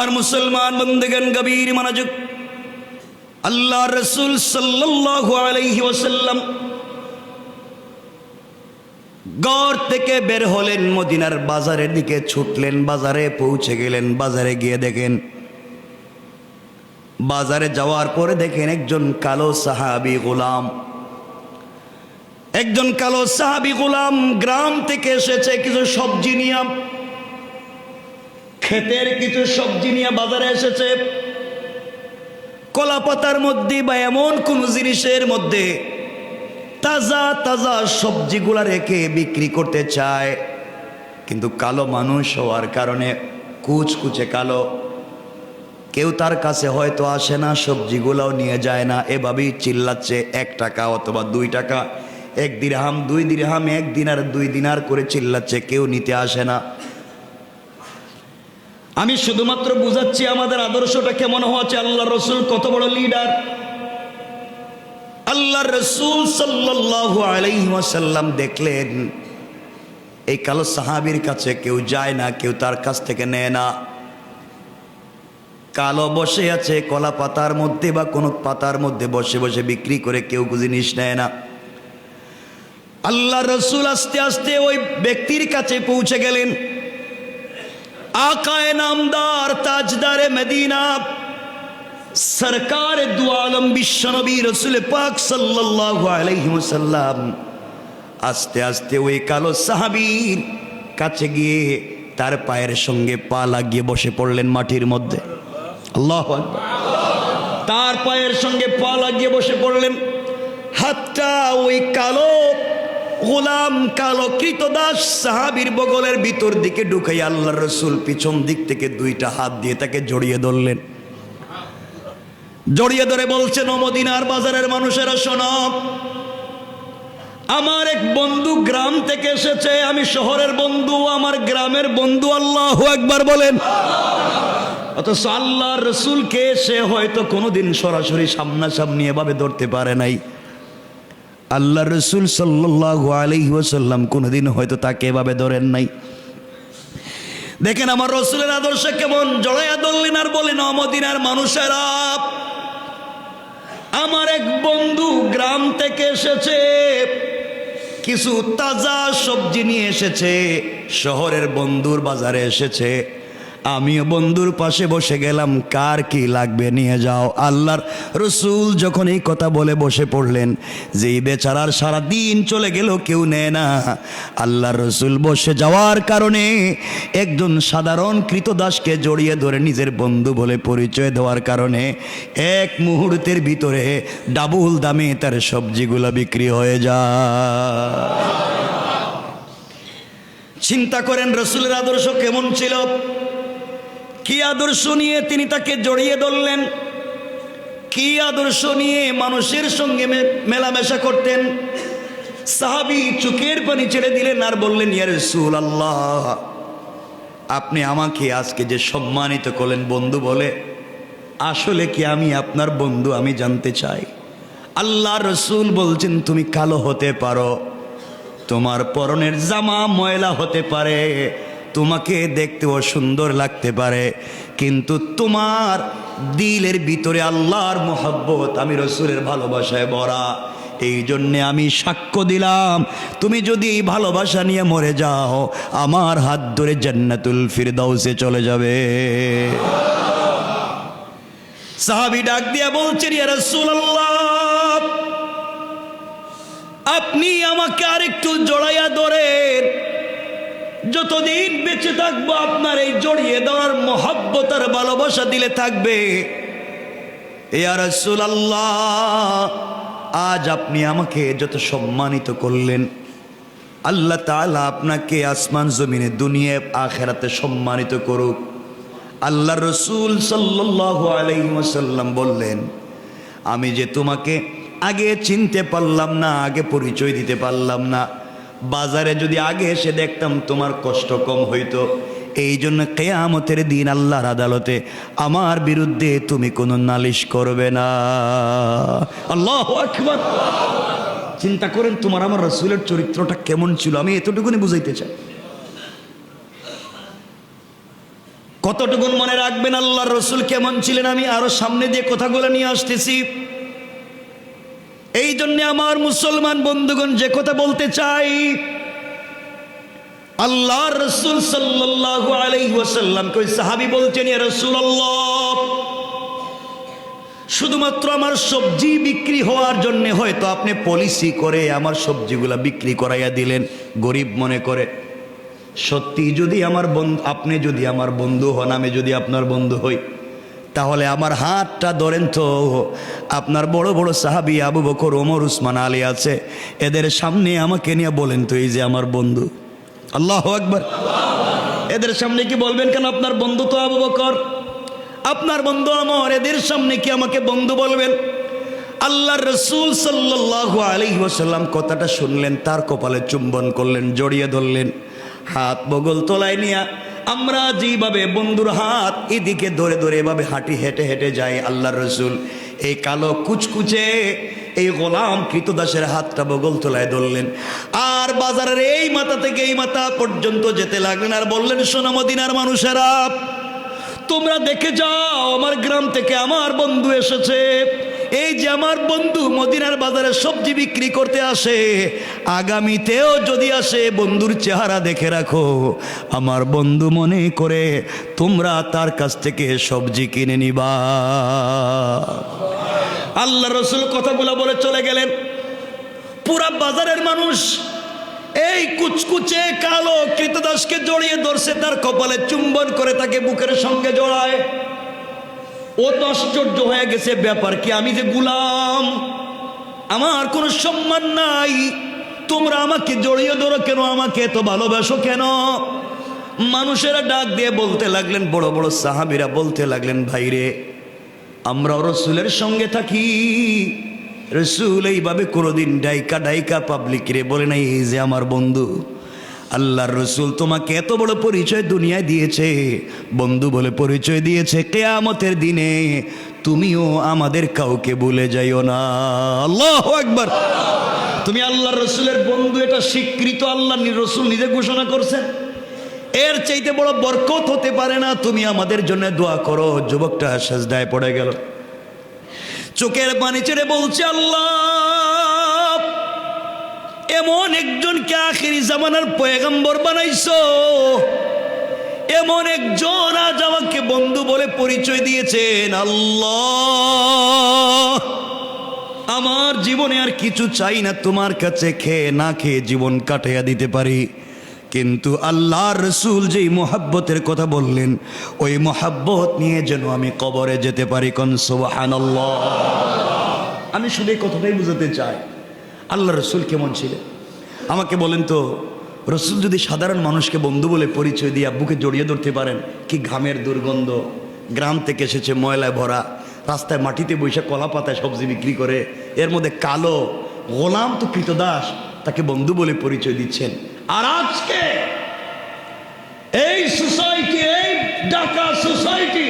আমার মুসলমান বন্ধুগণ, গভীর মনোযোগ। আল্লাহ রসুল সাল্লাল্লাহু আলাইহি ওয়াসাল্লাম ঘর থেকে বের হলেন, মদিনার বাজারের দিকে ছুটলেন। বাজারে পৌঁছে গেলেন। বাজারে গিয়ে দেখেন, বাজারে যাওয়ার পরে দেখেন একজন কালো সাহাবী গোলাম, একজন কালো সাহাবী গোলাম গ্রাম থেকে এসেছে কিছু সবজি নিয়ে, ক্ষেতের কিছু সবজি নিয়ে বাজারে এসেছে। কলা পাতার মধ্যে বা এমন কোন জিনিসের মধ্যে তাজা তাজা সবজিগুলা রেখে বিক্রি করতে চায়, কিন্তু কালো মানুষ হওয়ার কারণে কুচকুচে কালো, কেউ তার কাছে হয়তো আসে না, সবজিগুলাও নিয়ে যায় না। এভাবেই চিল্লাচ্ছে 1 টাকা অথবা 2 টাকা, 1 দিরহাম 2 দিরহাম, 1 দিনার 2 দিনার করে চিল্লাচ্ছে, কেউ নিতে আসে না। আমি শুধুমাত্র বুঝাচ্ছি আমাদের আদর্শটা কেমন হওয়া চাই। আল্লাহ রসুল কত বড় লিডার। আল্লাহ রসুল সাল্লাল্লাহু আলাইহি ওয়াসাল্লাম দেখলেন এই কালো সাহাবীর কাছে কেউ যায় না, কেউ তার কাছ থেকে নেয় না। কালো বসে আছে কলা পাতার মধ্যে বা কোনো পাতার মধ্যে বসে বসে বিক্রি করে, কেউ জিনিস নেয় না। আল্লাহ রসুল আস্তে আস্তে ওই ব্যক্তির কাছে পৌঁছে গেলেন। আকায়ে নামদার, তাজদারে মদিনা, সরকার দু আলম বিশ্বনবী রসুল পাক সাল্লাল্লাহু আলাইহি ওয়াসাল্লাম আস্তে আস্তে ওই কালো সাহাবীর কাছে গিয়ে তার পায়ের সঙ্গে পা লাগিয়ে বসে পড়লেন মাটির মধ্যে। আল্লাহু আকবার। তার পায়ের সঙ্গে পা লাগিয়ে বসে পড়লেন। হাতটা ওই কালো গোলাম, কালো কৃতদাস সাহাবীর বগলের ভিতর দিকে ঢুকাই আল্লাহ রসুল পিছন দিক থেকে 2টা হাত দিয়ে তাকে জড়িয়ে ধরলেন। জড়িয়ে ধরে বলছেন, ও মদিনার বাজারের মানুষেরা শোনো, আমার এক বন্ধু গ্রাম থেকে এসেছে, আমি শহরের বন্ধু, আমার গ্রামের বন্ধু। আল্লাহু আকবার বলেন। অথচ আল্লাহ রসুলকে সে হয়তো কোনোদিন সরাসরি সামনাসামনি এভাবে ধরতে পারে নাই। আল্লাহ রসুল সাল্লাল্লাহু আলাইহি ওয়াসাল্লাম কোনোদিন হয়তো তাকে এভাবে ধরেন নাই। দেখেন আমার রসুলের আদর্শ কেমন। জড়াইয়া ধরলেন আর বলেন, ও মদিনার মানুষেরা, আমার এক বন্ধু গ্রাম থেকে এসেছে, কিছু তাজা সবজি নিয়ে এসেছে, শহরের বন্ধুর বাজারে এসেছে। আমিও বন্ধুর পাশে বসে গেলাম, কার কি লাগবে নিয়ে যাও। আল্লাহর রসুল যখন এই কথা বলে বসে পড়লেন, যেই বেচারার সারা দিন চলে গেল কেউ নেয় না, আল্লাহর রসুল বসে যাওয়ার কারণে একজন সাধারণ কৃতদাসকে জড়িয়ে ধরে নিজের বন্ধু বলে পরিচয় দেওয়ার কারণে 1 মুহূর্তের ভিতরে ডাবল দামে তার সবজিগুলো বিক্রি হয়ে যায়। চিন্তা করেন রসুলের আদর্শ কেমন ছিল, কি আদর্শ নিয়ে তিনি তাকে জড়িয়ে ধরলেন, কি আদর্শ নিয়ে মানুষের সঙ্গে মেলামেশা করতেন। সাহাবী চোখের পানি ছেড়ে দিলেন আর বললেন, ইয়া রাসূলুল্লাহ, আপনি আমাকে আজকে যে সম্মানিত করলেন বন্ধু বলে, আসলে কি আমি আপনার বন্ধু? আমি জানতে চাই। আল্লাহ রসুল বলছেন, তুমি কালো হতে পারো, তোমার পরনের জামা ময়লা হতে পারে, তোমাকে দেখতেও সুন্দর লাগতে পারে, কিন্তু তোমার দিলের ভিতরে আল্লাহর মোহাব্বত, আমি রসুলের ভালোবাসায় ভরা। এই জন্যে আমি সাক্ষ্য দিলাম, তুমি যদি এই ভালোবাসা নিয়ে মরে যাও, আমার হাত ধরে জান্নাতুল ফিরদাউসে চলে যাবে। সাহাবী ডাক দিয়া বলছেন, ইয়া রাসূলুল্লাহ, আপনি আমাকে আরেকটু জড়াইয়া ধরেন, যতদিন বেঁচে থাকবো আপনার এই জড়িয়ে দেওয়ার মহব্বত আর ভালোবাসা দিলে থাকবে। ইয়া রাসূলুল্লাহ, আজ আপনি আমাকে যত সম্মানিত করলেন, আল্লাহ তাআলা আপনাকে আসমান জমিনে দুনিয়া আখিরাতে সম্মানিত করুক। আল্লাহ রসুল সাল্লাল্লাহু আলাইহি ওয়াসাল্লাম বললেন, আমি যে তোমাকে আগে চিনতে পারলাম না, আগে পরিচয় দিতে পারলাম না, বাজারে যদি আগে এসে দেখতাম তোমার কষ্ট কম হইতো। এই জন্য কিয়ামতের দিন আল্লাহর আদালতে আমার বিরুদ্ধে তুমি কোনো নালিশ করবে না। আল্লাহু আকবার। চিন্তা করেন তোমার আমার রাসূলের চরিত্রটা কেমন ছিল, আমি এতটুকুনি বুঝাইতে চাই। কতটুকুন মনে রাখবেন আল্লাহর রসুল কেমন ছিলেন, আমি আরো সামনে দিয়ে কথাগুলো নিয়ে আসতেছি। এই জন্য আমার মুসলমান বন্ধুগণ যে কথা বলতে চাই, আল্লাহর রসুল সাল্লাল্লাহু আলাইহি ওয়াসাল্লাম কই সাহাবী বলছেন, ইয়া রাসূলুল্লাহ, শুধুমাত্র আমার সবজি বিক্রি হওয়ার জন্য হয়তো আপনি পলিসি করে আমার সবজিগুলা বিক্রি করাইয়া দিলেন গরিব মনে করে। সত্যি যদি আমার বন্ধু, আপনি যদি আমার বন্ধু হন, আমি যদি আপনার বন্ধু হই, তাহলে আমার হাতটা ধরেন তো। আপনার বড় বড় সাহাবী আবু বকর, ওমর, উসমান, আলী আছে, এদের সামনে আমাকে নিয়ে বলেন তো এই যে আমার বন্ধু। আল্লাহু আকবার। এদের সামনে কি বলবেন কেন? আপনার বন্ধু তো আবু বকর, আপনার বন্ধু আমার, এদের সামনে কি আমাকে বন্ধু বলবেন? আল্লাহর রাসূল সাল্লাল্লাহু আলাইহি ওয়াসাল্লাম কথাটা শুনলেন, তার কপালে চুম্বন করলেন, জড়িয়ে ধরলেন, হাত বগল তলায় নিয়া আমরা যেভাবে বন্ধুর হাত এদিকে ধরে ধরে এভাবে হাঁটি হেঁটে হেঁটে যাই, আল্লাহর রাসূল এই কালো কুচকুচে এই গোলাম কৃতদাসের হাতটা বগল তলায় ধরলেন, আর বাজারের এই মাথা থেকে এই মাথা পর্যন্ত যেতে লাগলেন, আর বললেন, শোনো মদিনার মানুষেরা, তোমরা দেখে যাও, আমার গ্রাম থেকে আমার বন্ধু এসেছে। এই যে আমার বন্ধু মদিনার বাজারে সবজি বিক্রি করতে আসে, আগামীতেও যদি আসে বন্ধুর চেহারা দেখে রাখো। আমার বন্ধু মনে করে তোমরা তার কাছ থেকে সবজি কিনে নিবা। আল্লাহ রসুল কথাগুলো বলে চলে গেলেন। পুরা বাজারের মানুষ এই কুচকুচে কালো কৃতদাসকে জড়িয়ে ধরছে, তার কপালে চুম্বন করে তাকে বুকের সঙ্গে জড়ায়। ও তো আশ্চর্য হয়ে গেছে, ব্যাপার কি, আমি যে গোলাম, আমার কোনো সম্মান নাই, তোমরা আমাকে জড়িয়ে ধরো কেন, আমাকে এত ভালোবাসো কেন? মানুষেরা ডাক দিয়ে বলতে লাগলেন, বড় বড় সাহাবীরা বলতে লাগলেন, ভাইরে, আমরা রসুলের সঙ্গে থাকি, রসুল এইভাবে কোনোদিন ডাইকা ডাইকা পাবলিক রে বলে নাই এই যে আমার বন্ধু। আল্লাহর রসুল তোমাকে এত বড় পরিচয় দুনিয়ায় দিয়েছে, বন্ধু বলে পরিচয় দিয়েছে, কিয়ামতের দিনে তুমিও আমাদের কাউকে ভুলে যাইও না। আল্লাহু আকবার। তুমি আল্লাহর রসুলের বন্ধু, এটা স্বীকৃত, আল্লাহ রসুল নিজে ঘোষণা করছেন। এর চাইতে বড় বরকত হতে পারে না। তুমি আমাদের জন্য দোয়া করো। যুবকটা সেজদায় পড়ে গেল, চোখের পানি ছেড়ে বলছে, আল্লাহ, এমন একজনকে আখিরি জামানার পয়গম্বর বানাইছো, এমন একজন আজ আমাকে বন্ধু বলে পরিচয় দিয়েছেন। আল্লাহ, আমার জীবনে আর কিছু চাই না, তোমার কাছে খেয়ে না খেয়ে জীবন কাটাইয়া দিতে পারি, কিন্তু আল্লাহর রসুল যেই মোহাব্বতের কথা বললেন, ওই মোহাব্বত নিয়ে যেন আমি কবরে যেতে পারি। কোন সুবহানাল্লাহ। আমি শুধু এই কথাটাই বুঝাতে চাই, আল্লাহ রসুল কেমন ছিলেন। আমাকে বলেন তো, রসুল যদি সাধারণ মানুষকে বন্ধু বলে পরিচয় দিয়ে বুকে জড়িয়ে ধরতে পারেন, কি ঘামের দুর্গন্ধ, গ্রাম থেকে এসেছে, ময়লায় ভরা, রাস্তায় মাটিতে বসে কলা পাতায় সবজি বিক্রি করে, এর মধ্যে কালো গোলাম তো কৃতদাস, তাকে বন্ধু বলে পরিচয় দিচ্ছেন। আর আজকে এই সোসাইটি, এই ঢাকা সোসাইটি,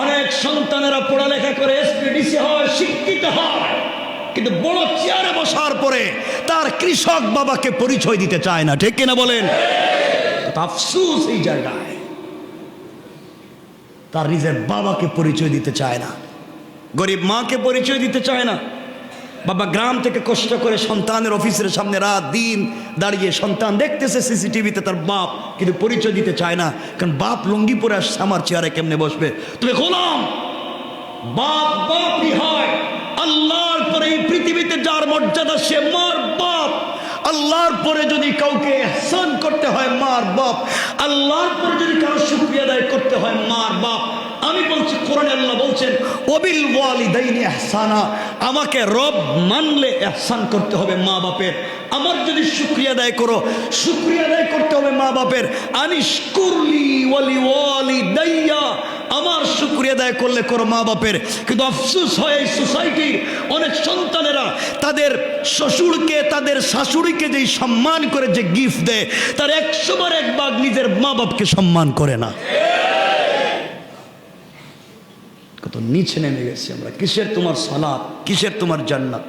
অনেক সন্তানেরা পড়ালেখা করে এসপিডিসি হয়, শিক্ষিত হয়, কিন্তু বড় চেয়ারে বসার পরে তার কৃষক বাবাকে পরিচয় দিতে চায় না। ঠিক কিনা বলেন? আফসোস, এই জায়গায় তার নিজের বাবাকে পরিচয় দিতে চায় না, গরিব মাকে পরিচয় দিতে চায় না। বাবা গ্রাম থেকে কষ্ট করে সন্তানের অফিসের সামনে রাত দিন দাঁড়িয়ে সন্তান দেখতেছে সিসিটিভিতে তার বাপ, কিন্তু পরিচয় দিতে চায় না, কারণ বাপ লুঙ্গি পরে আসছে, আমার চেয়ারে কেমনে বসবে? তুমি গোলাম, বাপ বাপই হয়। আল্লাহর পরে এই পৃথিবীতে যার মর্যাদা, সে মার বাপ। আল্লাহর পরে যদি কাউকে ইহসান করতে হয়, মার বাপ। আল্লাহর পরে যদি কারো শুকরিয়া আদায় করতে হয়, মার বাপ। আমি বলছি, কোরআনে আল্লাহ বলছেন, ওয়াবিল ওয়ালিদাইনি ইহসানা, আমাকে রব মানলে ইহসান করতে হবে মা বাপের। আমার যদি শুকরিয়া আদায় করো, শুকরিয়া আদায় করতে হবে মা বাপের। আনিশকুরলি ওয়ালি ওয়ালিদাইয়া, আমার শুকরিয়া আদায় করলে করো মা বাপের। কিন্তু আফসোস হয়, এই সোসাইটির অনেক সন্তানেরা তাদের শ্বশুরকে, তাদের শাশুড়িকে যেই সম্মান করে, যে গিফট দেয়, তার 100 বার 1 ভাগ নিজের মা বাপকে সম্মান করে না। কত নিচে নেমে গেছি আমরা। কিসের তোমার সালাত, কিসের তোমার জান্নাত?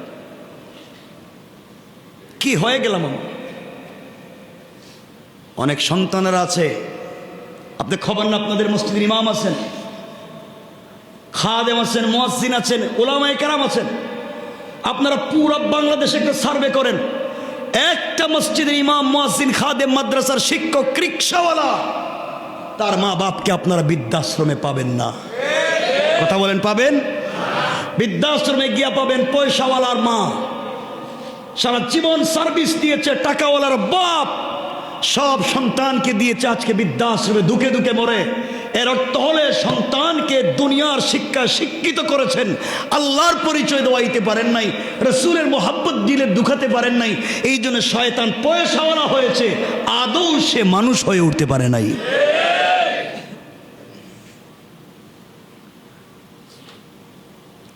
কি হয়ে গেলাম আমরা? অনেক সন্তানেরা আছে আপনি খবর না, আপনাদের মসজিদের ইমাম আছেন, খাদেম আছেন, মুয়াজ্জিন আছেন, উলামায়ে কেরাম আছেন। আপনারা পুরো বাংলাদেশে একটা সার্ভে করেন, একটা মসজিদের ইমাম, মুয়াজ্জিন, খাদেম, মাদ্রাসার শিক্ষক, রিকশাওয়ালা, তার মা বাপকে আপনারা বৃদ্ধাশ্রমে পাবেন না। কথা বলেন, পাবেন? বৃদ্ধাশ্রমে গিয়া পাবেন পয়সাওয়ালার মা, সারা জীবন সার্ভিস দিয়েছে, টাকাওয়ালার বাপ সব সন্তানকে দিয়েছে, আজকে বৃদ্ধাশ্রমে দুঃখে দুঃখে মরে। এর অর্থ হলে সন্তানকে দুনিয়ার শিক্ষা শিক্ষিত করেছেন, আল্লাহর পরিচয় দেওয়াইতে পারেন নাই, রসুলের মোহাব্বত দিলে দুখাতে পারেন নাই, এই জন্য শয়তান পয়সাওয়ালা হয়েছে, আদৌ সে মানুষ হয়ে উঠতে পারে নাই।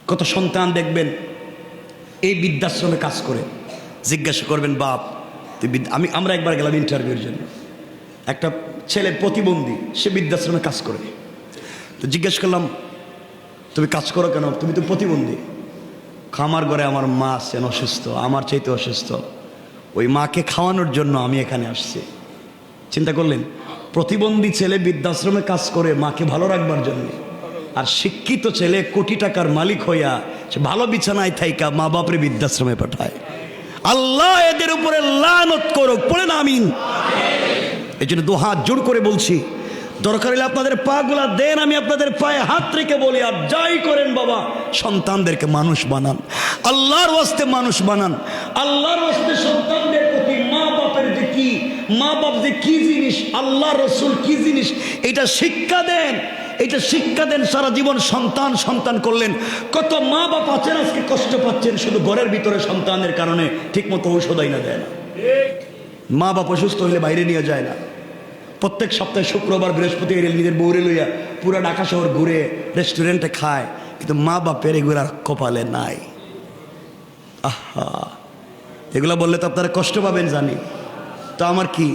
কত সন্তান দেখবেন এই বৃদ্ধাশ্রমে কাজ করে, জিজ্ঞাসা করবেন বাপ তুই আমরা একবার গেলাম ইন্টারভিউর জন্য, একটা ছেলে প্রতিবন্ধী, সে বৃদ্ধাশ্রমে কাজ করে। তো জিজ্ঞেস করলাম তুমি কাজ করো কেন? তুমি তো প্রতিবন্ধী। খামার ঘরে আমার মা আছেন অসুস্থ, আমার চাইতে অসুস্থ, ওই মাকে খাওয়ানোর জন্য আমি এখানে আসছি। চিন্তা করলেন, প্রতিবন্ধী ছেলে বৃদ্ধাশ্রমে কাজ করে মাকে ভালো রাখবার জন্য, আর শিক্ষিত ছেলে কোটি টাকার মালিক হইয়া সে ভালো বিছানায় থাইকা মা বাপরে বৃদ্ধাশ্রমে পাঠায়। আল্লাহ এদের উপরে লানত করুক, পড়েন আমিন। এই জন্য দু হাত জোর করে বলছি, দরকার হলে আপনাদের পা গুলা দেন, আমি আপনাদের পায়ে হাত রেখে বলি, আর যাই করেন বাবা, সন্তানদেরকে মানুষ বানান, আল্লাহর ওয়াস্তে মানুষ বানান, আল্লাহর ওয়াস্তে সন্তানদের প্রতি মা বাপের যে কি, মা বাপ যে কি জিনিস, আল্লাহ রসুল কি জিনিস, এটা শিক্ষা দেন, এটা শিক্ষা দেন। সারা জীবন সন্তান সন্তান করলেন, কত মা বাপ আছেন আজকে কষ্ট পাচ্ছেন শুধু ঘরের ভিতরে সন্তানের কারণে, ঠিক মতো ঔষধ না দেয় না, মা বাপ অসুস্থ হলে বাইরে নিয়ে যায় না, প্রত্যেক সপ্তাহে শুক্রবার বৃহস্পতি নিজের বউরে লইয়া পুরো ঢাকা শহর ঘুরে রেস্টুরেন্টে খায়, কিন্তু মা বাপের এগুলো কপালে নাই। আহা, এগুলা বললে তো আপনারা কষ্ট পাবেন জানি, তো আমার কি,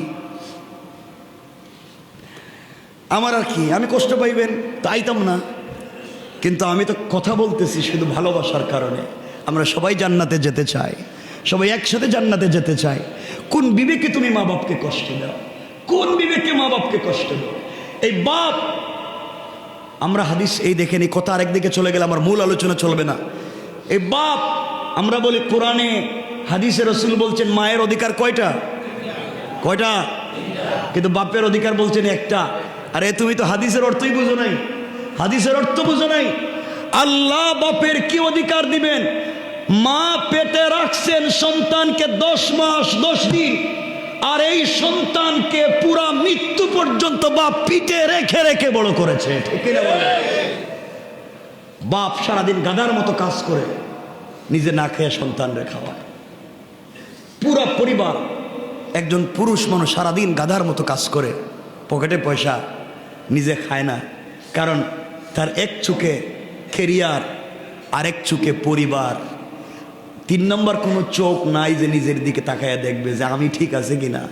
আমার আর কি, আমি কষ্ট পাইবেন তাইতাম না, কিন্তু আমি তো কথা বলতেছি শুধু ভালোবাসার কারণে। আমরা সবাই জান্নাতে যেতে চাই, সবাই একসাথে জান্নাতে যেতে চাই। কোন বিবেকে তুমি মা বাপকে কষ্ট দাও? কোন বিবেকে মা বাপকে কষ্ট দাও? এই বাপ, আমরা হাদিস এই দেখেন, এই কথা আরেকদিকে চলে গেলে আমার মূল আলোচনা চলবে না। এই বাপ, আমরা বলি কোরআনে হাদিসে রসুল বলছেন মায়ের অধিকার কয়টা? কয়টা? কিন্তু বাপের অধিকার বলছেন একটা। আরে তুমি তো হাদিসের অর্থই বুঝো নাই, হাদিসের অর্থ বুঝো নাই। আল্লাহ বাপের কি অধিকার দিবেন? মা পেটে রাখছেন সন্তানকে 10 মাস 10 দিন, আর এই সন্তানকে পুরা মৃত্যু পর্যন্ত বাপ পিঠে রেখে রেখে বড় করেছে, ঠিক না বলে? বাপ সারাদিন গাধার মতো কাজ করে নিজে না খেয়ে সন্তানরে খাওয়ায়। পুরা পরিবার, একজন পুরুষ মানুষ সারাদিন গাধার মতো কাজ করে, পকেটে পয়সা, নিজে খায় না, কারণ তার এক চোখে কেরিয়ার, আরেক চোখে পরিবার, 3 নম্বর কোনো চোখ নাই যে নিজের দিকে তাকায়া দেখবে যে আমি ঠিক আছে কিনা।